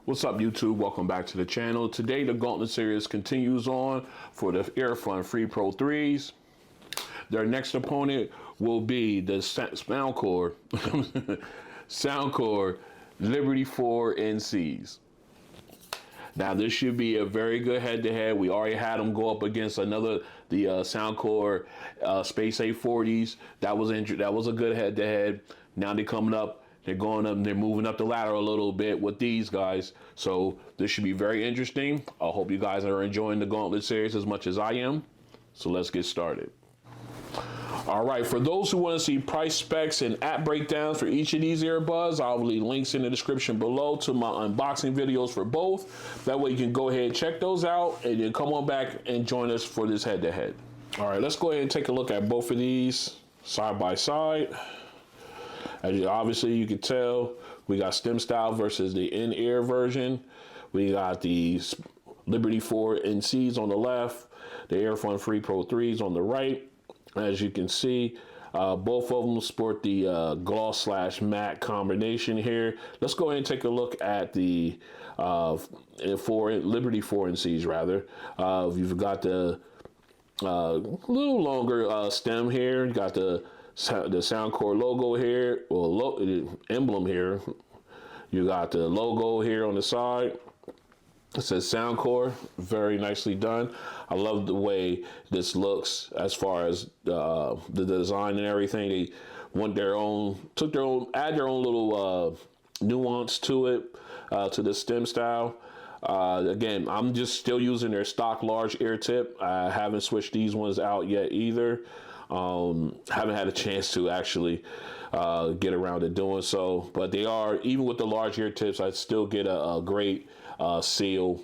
What's up, YouTube? Welcome back to the channel. Today, the Gauntlet Series continues on for the EarFun Free Pro 3s. Their next opponent will be the Soundcore Liberty 4 NCs. Now, this should be a very good head-to-head. We already had them go up against the Soundcore Space A40s. That was a good head-to-head. Now they're coming up. They're going up, they're moving up the ladder a little bit with these guys. So this should be very interesting. I hope you guys are enjoying the Gauntlet Series as much as I am. So let's get started. All right, for those who want to see price specs and app breakdowns for each of these earbuds, I'll leave links in the description below to my unboxing videos for both. That way you can go ahead and check those out and then come on back and join us for this head-to-head. All right, let's go ahead and take a look at both of these side by side. As obviously you can tell, we got stem style versus the in-ear version. We got the Liberty 4 NCs on the left, the EarFun Free Pro 3s on the right. As you can see, both of them sport the gloss/matte combination here. Let's go ahead and take a look at the Liberty 4 NCs rather. You've got the little longer stem here. You got the Soundcore logo here, or emblem here. You got the logo here on the side. It says Soundcore, very nicely done. I love the way this looks as far as the design and everything. They add their own little nuance to it, to the stem style. Again, I'm just still using their stock large ear tip. I haven't switched these ones out yet either. Haven't had a chance to actually get around to doing so, but they are, even with the large ear tips, I still get a great seal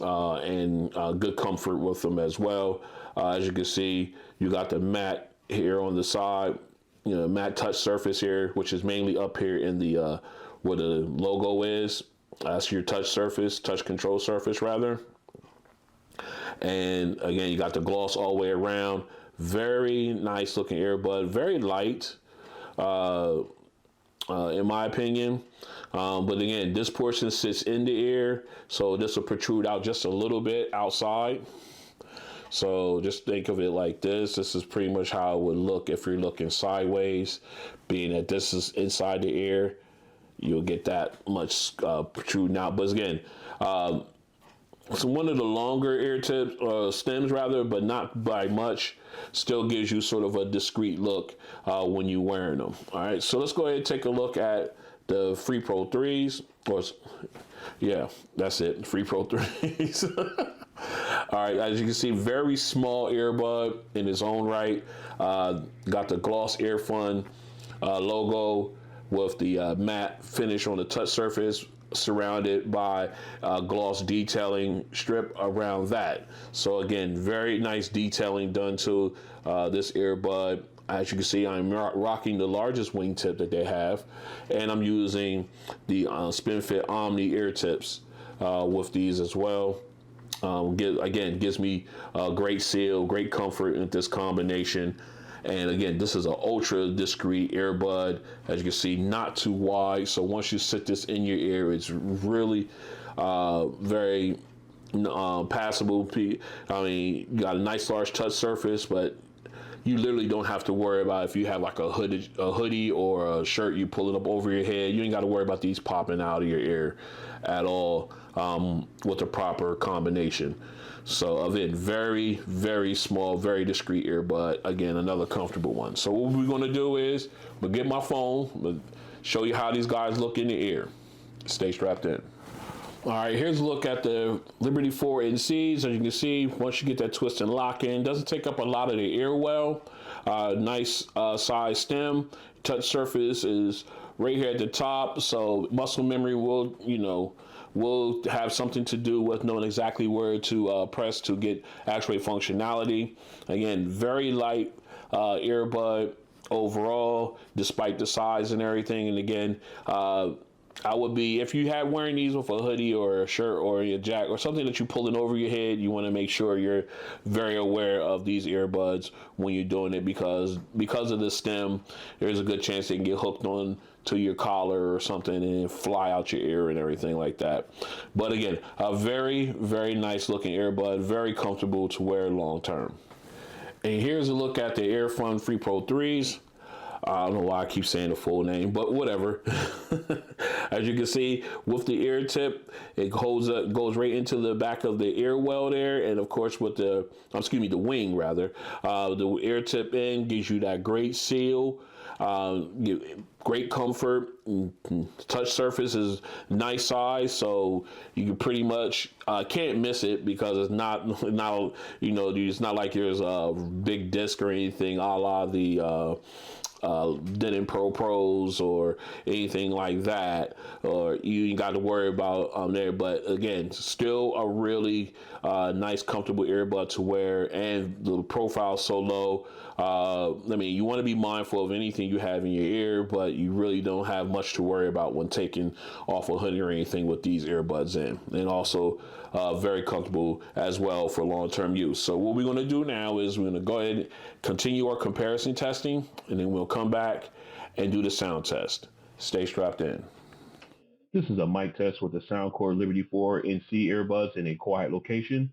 and good comfort with them as well. As you can see, you got the matte here on the side, matte touch surface here, which is mainly up here in the where the logo is. That's your touch control surface rather. And again, you got the gloss all the way around. Very nice looking earbud, very light, in my opinion. But again, this portion sits in the ear, so this will protrude out just a little bit outside. So just think of it like this. This is pretty much how it would look if you're looking sideways. Being that this is inside the ear, you'll get that much protruding out. But again, so one of the longer ear tips, stems rather, but not by much, still gives you sort of a discreet look when you're wearing them. All right, so let's go ahead and take a look at the Free Pro 3s. Yeah, that's it, Free Pro 3s. All right, as you can see, very small earbud in its own right. Got the gloss EarFun logo with the matte finish on the touch surface, surrounded by gloss detailing strip around that. So again, very nice detailing done to this earbud. As you can see, I'm rocking the largest wingtip that they have, and I'm using the SpinFit Omni ear tips with these as well. Again, gives me a great seal, great comfort in this combination. And again, this is an ultra discreet earbud. As you can see, not too wide. So once you sit this in your ear, it's really very passable. I mean, you got a nice large touch surface, but you literally don't have to worry about if you have like a hoodie or a shirt you pull it up over your head. You ain't got to worry about these popping out of your ear at all with the proper combination. So again, very, very small, very discreet earbud. Again, another comfortable one. So what we're going to do is we'll get my phone, we'll show you how these guys look in the ear. Stay strapped in. All right, here's a look at the Liberty 4 NCs. As you can see, once you get that twist and lock in, doesn't take up a lot of the ear well. Nice size stem. Touch surface is right here at the top, so muscle memory will, will have something to do with knowing exactly where to press to get actual functionality. Again, very light earbud overall, despite the size and everything. And again, I would be, if you had wearing these with a hoodie or a shirt or a jacket or something that you're pulling over your head, you want to make sure you're very aware of these earbuds when you're doing it, because of the stem, there's a good chance they can get hooked on to your collar or something and fly out your ear and everything like that. But again, a very, very nice looking earbud, very comfortable to wear long term. And here's a look at the EarFun Free Pro 3s. I don't know why I keep saying the full name, but whatever. As you can see, with the ear tip, it goes right into the back of the ear well there, and of course with the, the wing rather. The ear tip in gives you that great seal, great comfort. Touch surface is nice size, so you can pretty much can't miss it because it's not it's not like there's a big disc or anything a la the Denon Pro Pros or anything like that, or you ain't got to worry about there. But again, still a really nice, comfortable earbud to wear, and the profile so low. I mean, you want to be mindful of anything you have in your ear, but you really don't have much to worry about when taking off a hoodie or anything with these earbuds in. And also very comfortable as well for long-term use. So what we're going to do now is we're going to go ahead and continue our comparison testing, and then we'll come back and do the sound test. Stay strapped in. This is a mic test with the Soundcore Liberty 4 NC earbuds in a quiet location.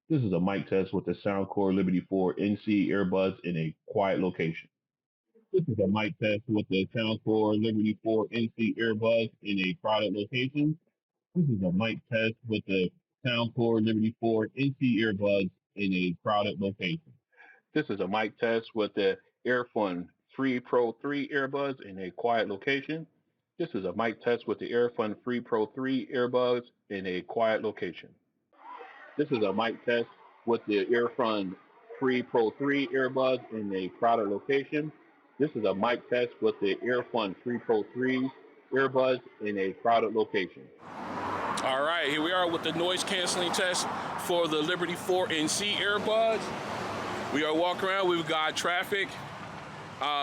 This is a mic test with the Soundcore Liberty 4 NC earbuds in a quiet location. This is a mic test with the Soundcore Liberty 4 NC earbuds in a crowded location. This is a mic test with the Soundcore Liberty 4 NC earbuds in a crowded location. This is a mic test with the EarFun Free Pro 3 earbuds in a quiet location. This is a mic test with the EarFun Free Pro 3 earbuds in a quiet location. This is a mic test with the EarFun Free Pro 3 earbuds in a crowded location. This is a mic test with the EarFun Free Pro 3 earbuds in a crowded location. All right, here we are with the noise canceling test for the Liberty 4 NC earbuds. We are walking around, we've got traffic,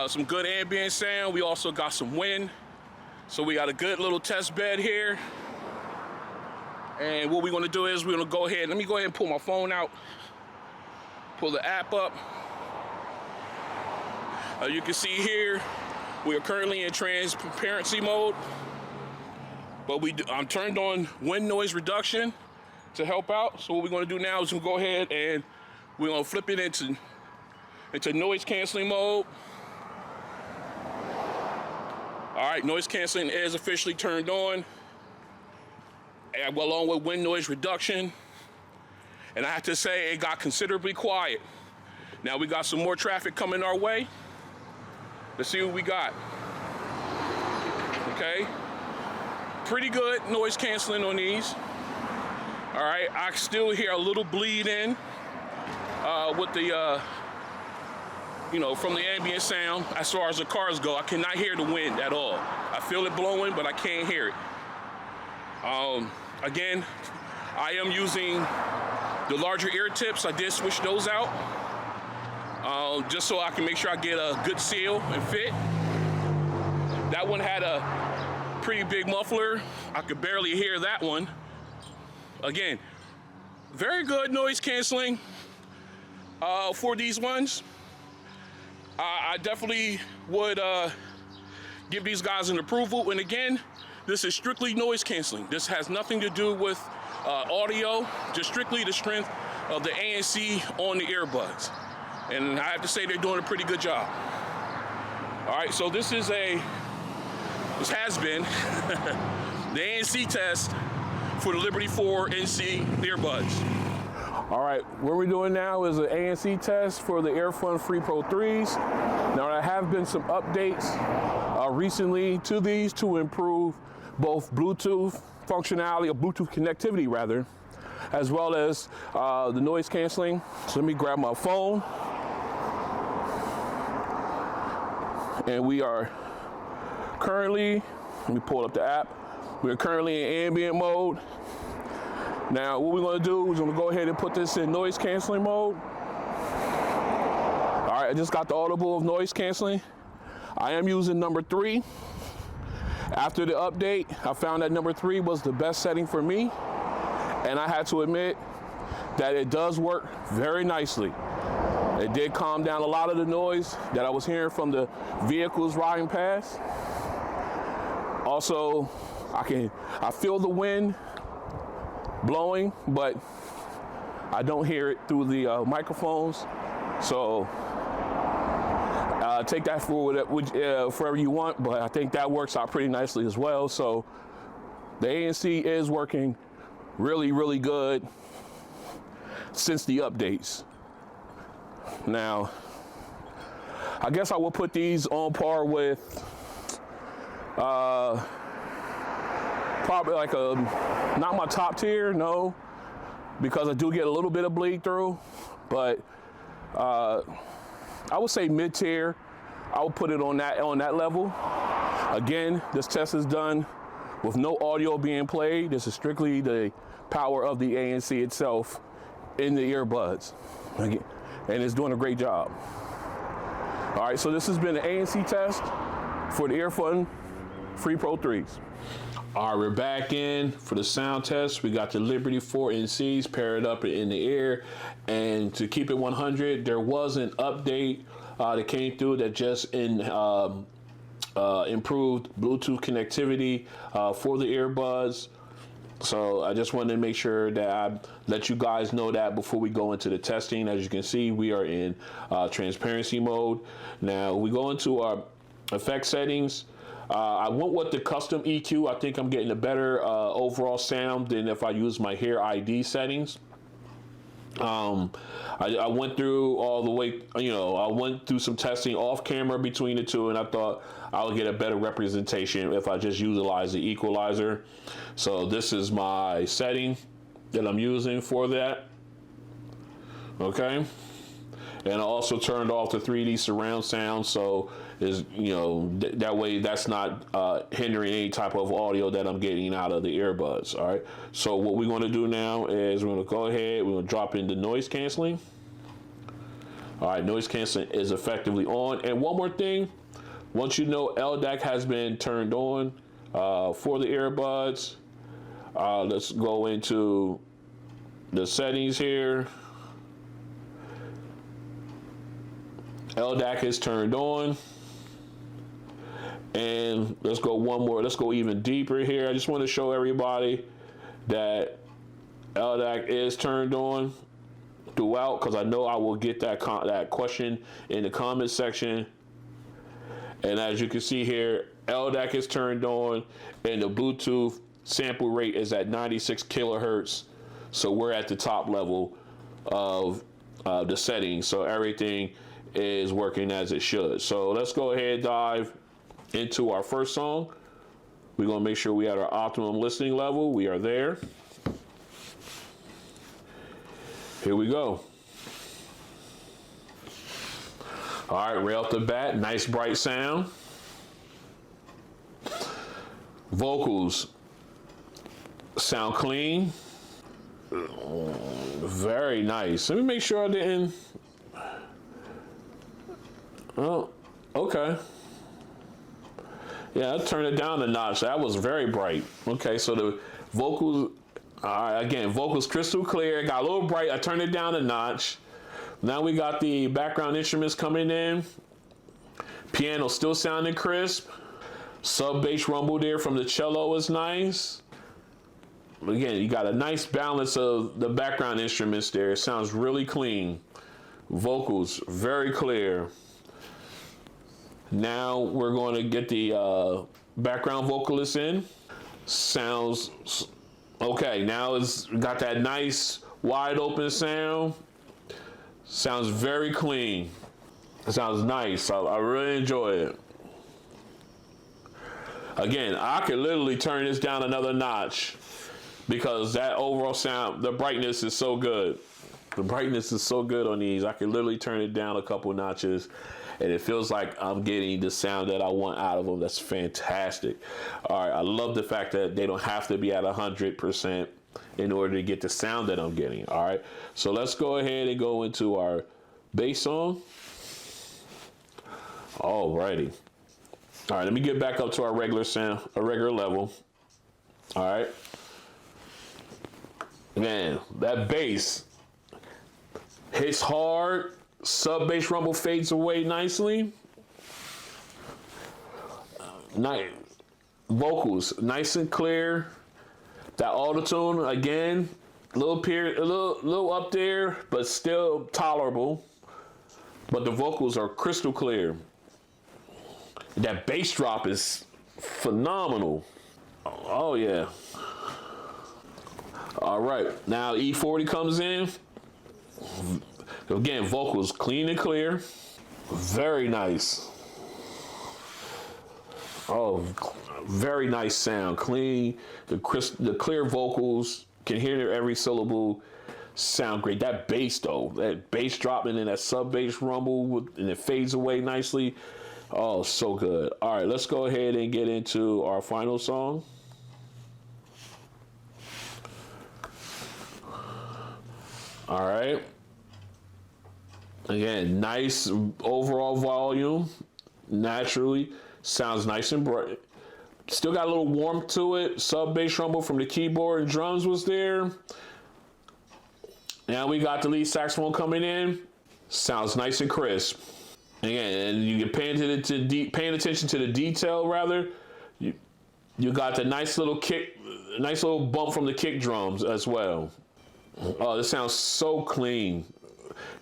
some good ambient sound. We also got some wind. So we got a good little test bed here. And what we're gonna do is we're gonna go ahead, let me go ahead and pull my phone out, pull the app up. You can see here, we are currently in transparency mode, but I'm turned on wind noise reduction to help out. So what we're gonna do now is we'll go ahead and we're gonna flip it into noise canceling mode. All right, noise canceling is officially turned on, and along with wind noise reduction. And I have to say, it got considerably quiet. Now we got some more traffic coming our way. Let's see what we got. Okay, pretty good noise canceling on these. All right, I still hear a little bleed in with the, from the ambient sound. As far as the cars go, I cannot hear the wind at all. I feel it blowing, but I can't hear it. Again, I am using the larger ear tips. I did switch those out just so I can make sure I get a good seal and fit. That one had a pretty big muffler. I could barely hear that one. Again, very good noise canceling for these ones. I definitely would give these guys an approval. And again, this is strictly noise canceling. This has nothing to do with audio, just strictly the strength of the ANC on the earbuds. And I have to say they're doing a pretty good job. All right, so this has been the ANC test for the Liberty 4 NC earbuds. All right, what we're doing now is an ANC test for the EarFun Free Pro 3s. Now there have been some updates recently to these to improve both Bluetooth functionality, or Bluetooth connectivity rather, as well as the noise canceling. So let me grab my phone. And we are currently, let me pull up the app. We're currently in ambient mode. Now what we're gonna do is we're gonna go ahead and put this in noise canceling mode. All right, I just got the audible of noise canceling. I am using number 3. After the update, I found that number 3 was the best setting for me. And I had to admit that it does work very nicely. It did calm down a lot of the noise that I was hearing from the vehicles riding past. Also, I feel the wind blowing, but I don't hear it through the microphones. So take that for whatever you want, but I think that works out pretty nicely as well. So the ANC is working really, really good since the updates. Now, I guess I will put these on par with probably like not my top tier, no, because I do get a little bit of bleed through, but I would say mid-tier. I would put it on that level. Again, this test is done with no audio being played. This is strictly the power of the ANC itself in the earbuds. Again, and it's doing a great job. All right, so this has been the ANC test for the EarFun Free Pro 3s. All right, we're back in for the sound test. We got the Liberty 4 NCs paired up in the ear. And to keep it 100, there was an update that came through that just improved Bluetooth connectivity for the earbuds. So I just wanted to make sure that I let you guys know that before we go into the testing. As you can see, we are in transparency mode. Now we go into our effect settings. I went with the custom EQ. I think I'm getting a better overall sound than if I use my Hear ID settings. I went through all the way, I went through some testing off camera between the two, and I thought I would get a better representation if I just utilize the equalizer. So this is my setting that I'm using for that. Okay. And I also turned off the 3D surround sound, so that way that's not hindering any type of audio that I'm getting out of the earbuds. All right. So what we're going to do now is we're going to go ahead. We're going to drop in the noise canceling. All right, noise canceling is effectively on. And one more thing, once you know LDAC has been turned on for the earbuds, let's go into the settings here. LDAC is turned on. And let's go one more. Let's go even deeper here. I just want to show everybody that LDAC is turned on throughout, because I know I will get that question in the comment section. And as you can see here, LDAC is turned on, and the Bluetooth sample rate is at 96 kilohertz. So we're at the top level of the settings. So everything is working as it should. So let's go ahead and dive into our first song. We're going to make sure we at our optimum listening level. We are there. Here we go. All right, right off the bat, nice bright sound. Vocals sound clean. Very nice. Let me make sure I didn't. Oh, okay. Yeah, I turned it down a notch. That was very bright. Okay, so the vocals, again, vocals crystal clear. Got a little bright. I turned it down a notch. Now we got the background instruments coming in. Piano still sounding crisp. Sub bass rumble there from the cello is nice. Again, you got a nice balance of the background instruments there. It sounds really clean. Vocals very clear. Now we're going to get the background vocalist in. Sounds okay. Now it's got that nice wide open sound. Sounds very clean. It sounds nice. I really enjoy it. Again, I could literally turn this down another notch because that overall sound, the brightness is so good. The brightness is so good on these. I could literally turn it down a couple notches, and it feels like I'm getting the sound that I want out of them. That's fantastic. All right, I love the fact that they don't have to be at 100% in order to get the sound that I'm getting. All right, so let's go ahead and go into our bass song. All righty. All right, let me get back up to our regular sound, a regular level. All right. Man, that bass hits hard. Sub bass rumble fades away nicely. Nice. vocals, nice and clear. That auto-tune, again, a little up there, but still tolerable. But the vocals are crystal clear. That bass drop is phenomenal. Oh yeah. All right, now E40 comes in. Again, vocals clean and clear. Very nice. Oh, very nice sound. Clean, the clear vocals. Can hear every syllable. Sound great. That bass though, that bass drop and then that sub bass rumble, and it fades away nicely. Oh, so good. All right, let's go ahead and get into our final song. All right. Again, nice overall volume. Naturally, sounds nice and bright. Still got a little warmth to it. Sub bass rumble from the keyboard and drums was there. Now we got the lead saxophone coming in. Sounds nice and crisp. Again, and you get paying attention to the detail rather. You got the nice little kick, nice little bump from the kick drums as well. Oh, this sounds so clean.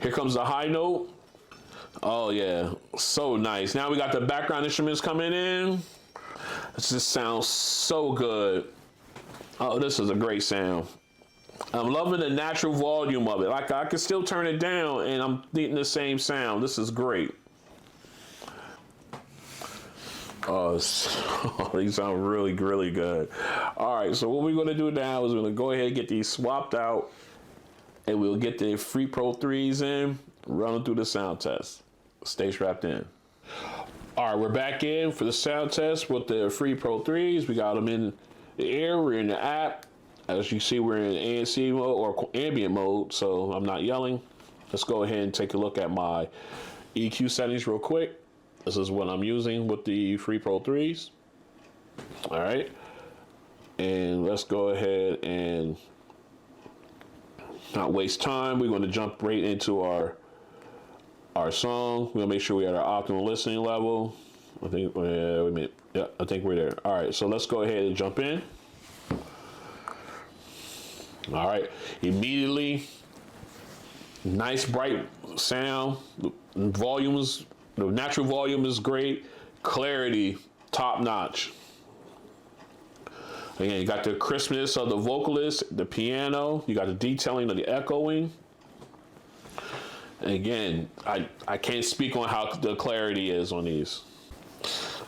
Here comes the high note. Oh yeah, so nice. Now we got the background instruments coming in. This just sounds so good. Oh, this is a great sound. I'm loving the natural volume of it. Like I can still turn it down and I'm getting the same sound. This is great. Oh, these sound really, really good. All right, so what we're gonna do now is we're gonna go ahead and get these swapped out and we'll get the Free Pro 3s in, run them through the sound test. Stay strapped in. All right, we're back in for the sound test with the Free Pro 3s. We got them in the air, we're in the app. As you see, we're in ANC mode or ambient mode, so I'm not yelling. Let's go ahead and take a look at my EQ settings real quick. This is what I'm using with the Free Pro 3s. All right, and let's go ahead and not waste time. We're going to jump right into our song. We're going to make sure we're at our optimal listening level. I think, wait a minute. Yeah, I think we're there. All right, so let's go ahead and jump in. All right, immediately, nice bright sound. Volumes, the natural volume is great. Clarity, top notch. Again, you got the crispness of the vocalist, the piano. You got the detailing of the echoing. And again, I can't speak on how the clarity is on these.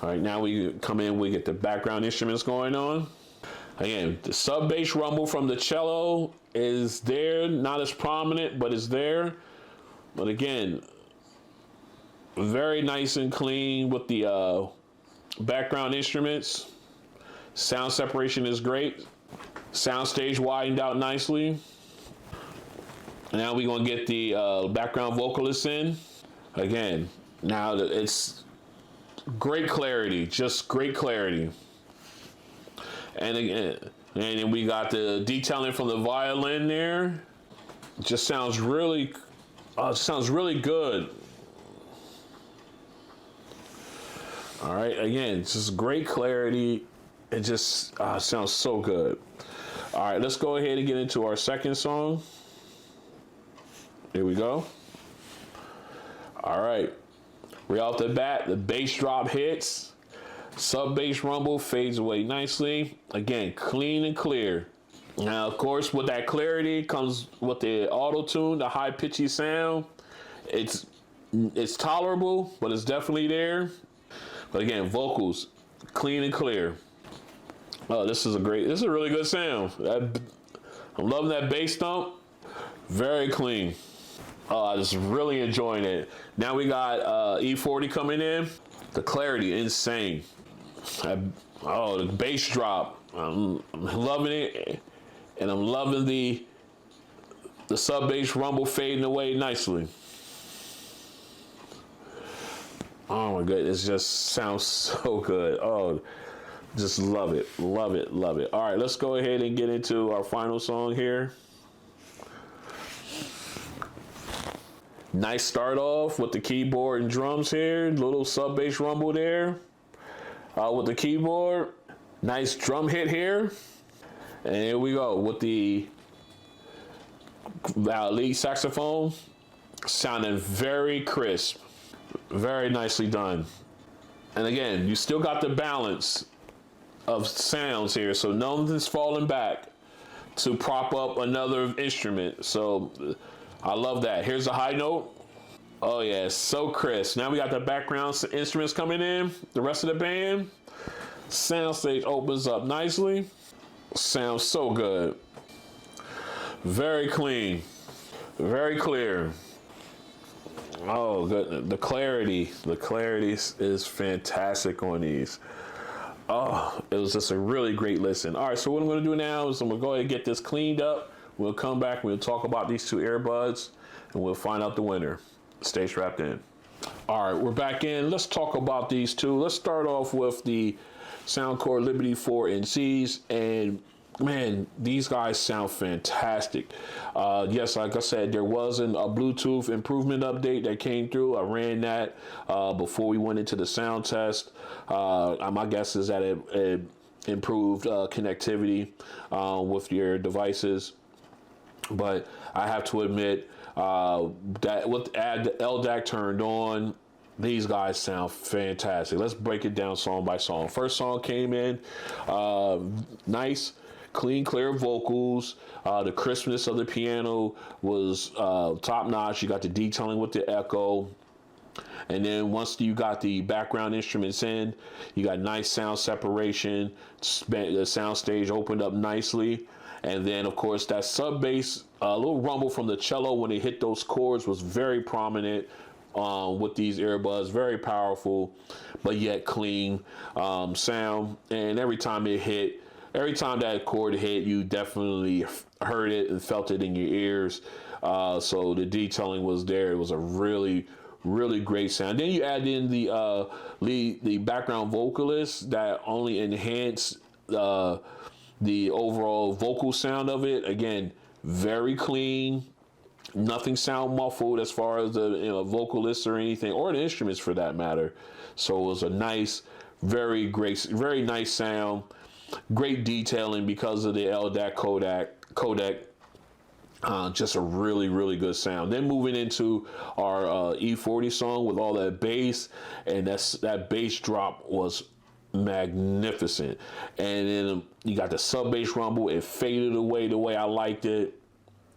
All right, now we come in, we get the background instruments going on. Again, the sub bass rumble from the cello is there, not as prominent, but it's there. But again, very nice and clean with the background instruments. Sound separation is great. Soundstage widened out nicely. Now we're gonna get the background vocalist in. Again, now it's great clarity, just great clarity. And again, and then we got the detailing from the violin there. Just sounds really good. All right, again, just great clarity. It just sounds so good. All right, let's go ahead and get into our second song. Here we go. All right, right off the bat, the bass drop hits. Sub bass rumble fades away nicely. Again, clean and clear. Now, of course, with that clarity comes with the auto tune, the high pitchy sound. It's tolerable, but it's definitely there. But again, vocals clean and clear. Oh, this is a really good sound. I'm loving that bass thump. Very clean. Oh, I just really enjoying it. Now we got E40 coming in. The clarity, insane. The bass drop. I'm loving it, and I'm loving the sub bass rumble fading away nicely. Oh my goodness, it just sounds so good. Oh, just love it, love it, love it. All right, let's go ahead and get into our final song here. Nice start off with the keyboard and drums here. Little sub bass rumble there with the keyboard. Nice drum hit here. And here we go with the lead saxophone, sounding very crisp, very nicely done. And again, you still got the balance of sounds here, so nothing's falling back to prop up another instrument. So I love that. Here's a high note. Oh yeah, so crisp. Now we got the background instruments coming in, the rest of the band. Soundstage opens up nicely. Sounds so good. Very clean, very clear. Oh, good. The clarity is fantastic on these. Oh, it was just a really great listen. All right, so what I'm going to do now is I'm going to go ahead and get this cleaned up. We'll come back and we'll talk about these two earbuds and we'll find out the winner. Stay strapped in. All right, we're back in. Let's talk about these two. Let's start off with the Soundcore Liberty 4 NCs, and man, these guys sound fantastic. Yes, like I said, there wasn't a Bluetooth improvement update that came through. I ran that before we went into the sound test. My guess is that it improved connectivity with your devices. But I have to admit that with the LDAC turned on, these guys sound fantastic. Let's break it down song by song. First song came in, nice, clean, clear vocals. The crispness of the piano was top notch. You got the detailing with the echo. And then once you got the background instruments in, you got nice sound separation. The sound stage opened up nicely. And then, of course, that sub bass, a little rumble from the cello when it hit those chords was very prominent with these earbuds. Very powerful, but yet clean sound. And every time that chord hit, you definitely heard it and felt it in your ears. So the detailing was there. It was a really, really great sound. Then you add in the background vocalist that only enhanced the overall vocal sound of it. Again, very clean. Nothing sound muffled as far as the vocalists or anything, or the instruments for that matter. So it was a nice, very great, very nice sound. Great detailing because of the LDAC codec. Just a really, really good sound. Then moving into our E40 song with all that bass, and that bass drop was magnificent. And then you got the sub bass rumble. It faded away the way I liked it.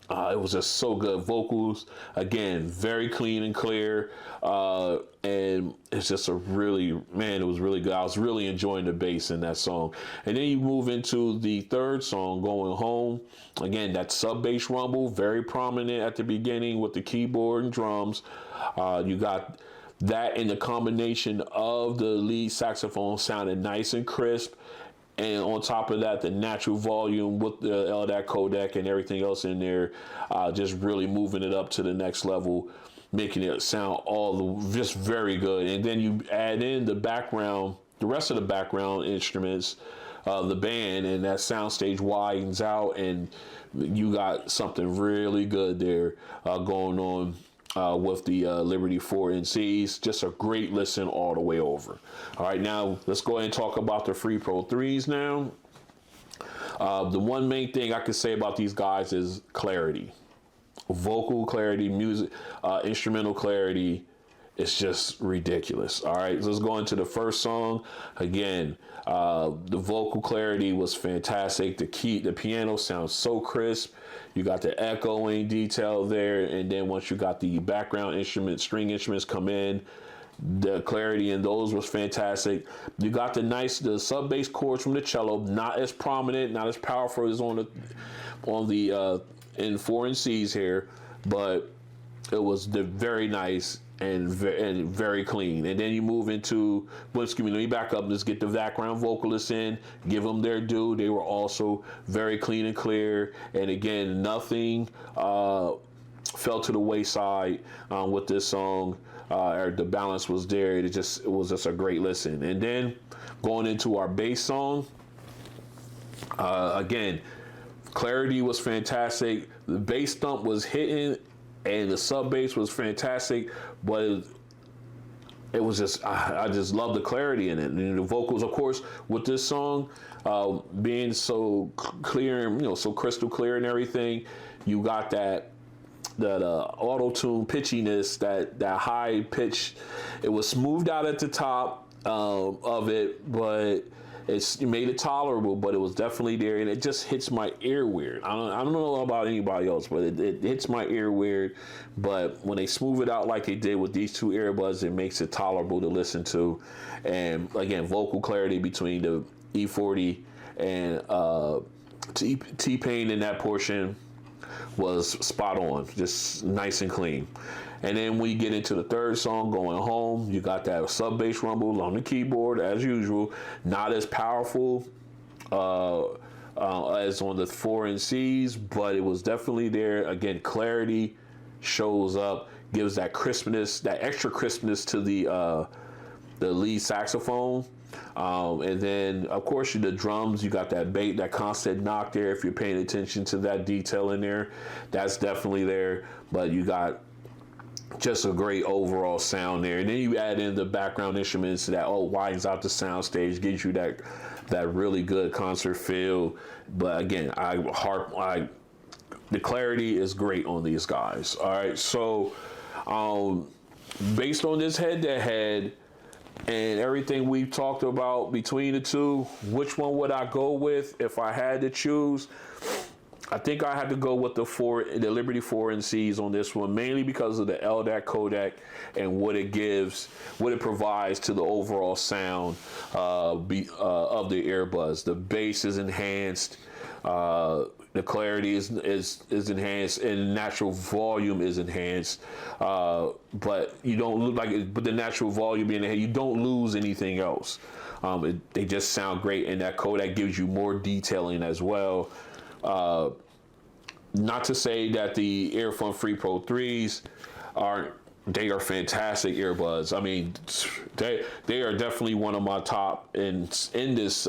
It was just so good. Vocals, again, very clean and clear. And it's just it was really good. I was really enjoying the bass in that song. And then you move into the third song, Going Home. Again, that sub bass rumble, very prominent at the beginning with the keyboard and drums. You got that in the combination of the lead saxophone sounding nice and crisp. And on top of that, the natural volume with the LDAC codec and everything else in there, just really moving it up to the next level, making it sound just very good. And then you add in the rest of the background instruments, the band, and that soundstage widens out, and you got something really good there going on. With the Liberty 4 NCs. Just a great listen all the way over. All right, now let's go ahead and talk about the Free Pro 3s now. The one main thing I can say about these guys is clarity. Vocal clarity, music, instrumental clarity. It's just ridiculous. All right, so let's go into the first song. Again, the vocal clarity was fantastic. The piano sounds so crisp. You got the echoing detail there, and then once you got the background string instruments come in, the clarity in those was fantastic. You got the sub bass chords from the cello, not as prominent, not as powerful as on the in 4 and C's here, but it was very nice and very clean. And then you move into, let me back up. Let's get the background vocalists in, give them their due. They were also very clean and clear. And again, nothing fell to the wayside with this song. The balance was there. It was just a great listen. And then going into our bass song, again, clarity was fantastic. The bass thump was hitting, and the sub bass was fantastic, but it was just I just love the clarity in it, and the vocals, of course, with this song being so clear and so crystal clear and everything. You got that auto tune pitchiness, that high pitch. It was smoothed out at the top of it, but it made it tolerable. But it was definitely there, and it just hits my ear weird. I don't know about anybody else, but it hits my ear weird. But when they smooth it out like they did with these two earbuds, it makes it tolerable to listen to. And again, vocal clarity between the E40 and T-Pain in that portion was spot on, just nice and clean. And then when you get into the third song, Going Home, you got that sub bass rumble on the keyboard as usual, not as powerful as on the 4NCs, but it was definitely there. Again, clarity shows up, gives that crispness, that extra crispness to the lead saxophone. And then, of course, the drums, you got that bait, that constant knock there. If you're paying attention to that detail in there, that's definitely there. But you got just a great overall sound there. And then you add in the background instruments that widens out the sound stage, gives you that really good concert feel. But again, the clarity is great on these guys. All right, so based on this head-to-head and everything we've talked about between the two, which one would I go with if I had to choose? I think I had to go with the Liberty 4NCs on this one, mainly because of the LDAC codec and what it provides to the overall sound of the earbuds. The bass is enhanced, the clarity is enhanced, and natural volume is enhanced. But you don't look like it. But the natural volume being ahead, you don't lose anything else. They just sound great, and that codec gives you more detailing as well. Not to say that the EarFun Free Pro 3s are fantastic earbuds. I mean, they are definitely one of my top in this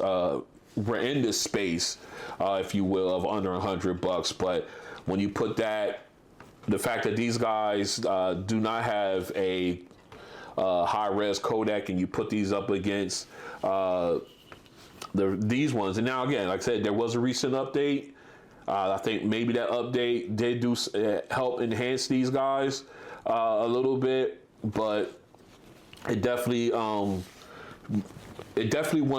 space, if you will, of under $100. But when you put the fact that these guys do not have a high res codec, and you put these up against these ones, and now again, like I said, there was a recent update. I think maybe that update did help enhance these guys a little bit, but it definitely won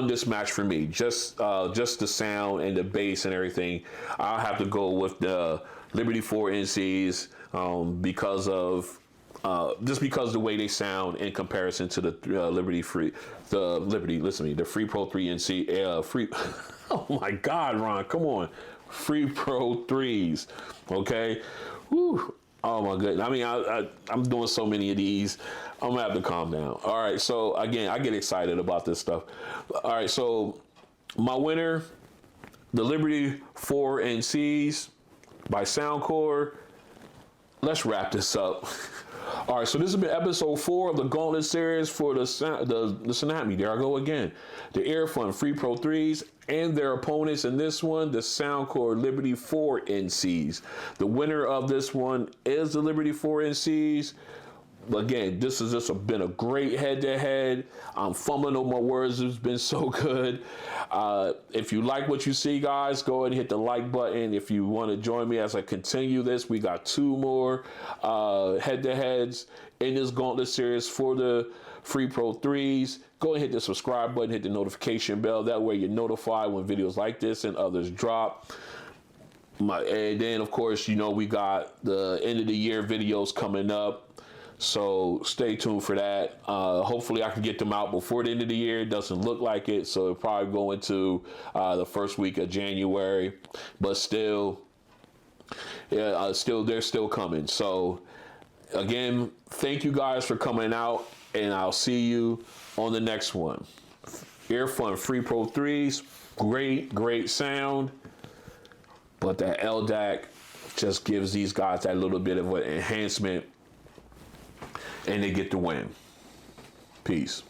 this match for me. Just the sound and the bass and everything. I'll have to go with the Liberty 4NCs because of the way they sound in comparison to the Free Pro 3NC free. Oh my God, Ron, come on. Free Pro 3s, okay? Whew. Oh my goodness. I mean, I'm doing so many of these. I'm gonna have to calm down. All right, so again, I get excited about this stuff. All right, so my winner, the Liberty 4NCs by Soundcore. Let's wrap this up. All right, so this has been episode 4 of the Gauntlet Series for listen at me, there I go again. The EarFun Free Pro 3s and their opponents in this one, the Soundcore Liberty 4NCs. The winner of this one is the Liberty 4NCs. Again, this has just been a great head-to-head. I'm fumbling on my words. It's been so good. If you like what you see, guys, go ahead and hit the like button. If you want to join me as I continue this, we got 2 more head-to-heads in this Gauntlet Series for the Free Pro 3s. Go ahead and hit the subscribe button, hit the notification bell. That way you're notified when videos like this and others drop. And then, of course, we got the end of the year videos coming up. So stay tuned for that. Hopefully I can get them out before the end of the year. It doesn't look like it, so it'll probably go into the first week of January. But still, they're still coming. So again, thank you guys for coming out, and I'll see you on the next one. EarFun Free Pro 3s, great sound, but that LDAC just gives these guys that little bit of an enhancement, and they get the win. Peace.